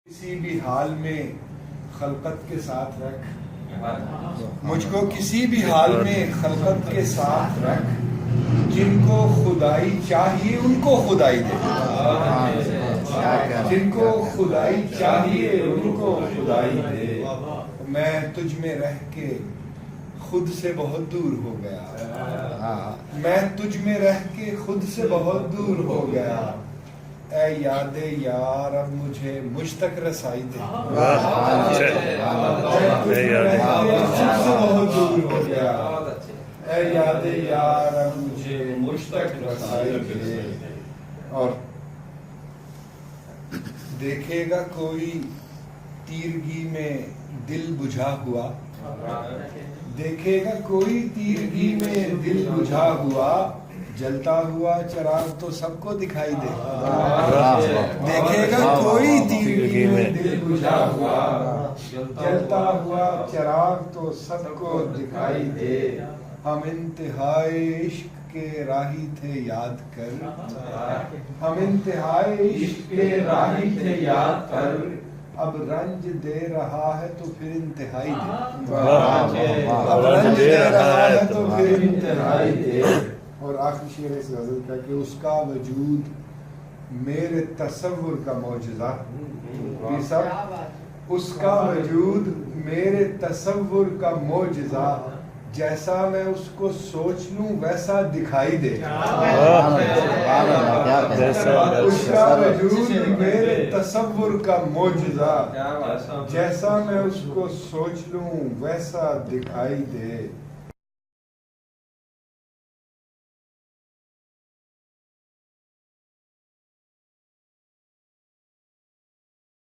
کسی بھی حال میں خلقت کے ساتھ رکھ، مجھ کو کسی بھی حال میں خلقت کے ساتھ رکھ، جن کو خدائی چاہیے ان کو خدائی دے، جن کو خدائی چاہیے ان کو خدائی دے۔ میں تجھ میں رہ کے خود سے بہت دور ہو گیا، میں تجھ میں رہ کے خود سے بہت دور ہو گیا، اے یاد یار اب مجھے مجھ تک رسائی دے، بہت دور ہو گیا، اے یاد یار اب مجھے مجھ تک رسائی دے۔ اور دیکھے گا کوئی تیرگی میں دل بجھا ہوا، دیکھے گا کوئی تیرگی میں دل بجھا ہوا، جلتا ہوا چراغ تو سب کو دکھائی دے، دیکھے گا کوئی تیرگی میں دل بجھا ہوا، جلتا ہوا چراغ تو سب کو دکھائی دے۔ ہم انتہائے عشق کے راہی تھے یاد کر، ہم انتہائے عشق کے راہی تھے یاد کر، اب رنج دے رہا ہے تو پھر انتہائی دے، اب رنج دے رہا ہے تو پھر انتہائی دے۔ اور آخری شعر اس غزل کا کہ اس کا وجود میرے تصور کا معجزہ، یہ سب اس کا وجود میرے تصور کا معجزہ، جیسا میں اس کو سوچ لوں ویسا دکھائی دے، اس کا وجود میرے تصور کا معجزہ، جیسا میں اس کو سوچ لوں ویسا دکھائی دے۔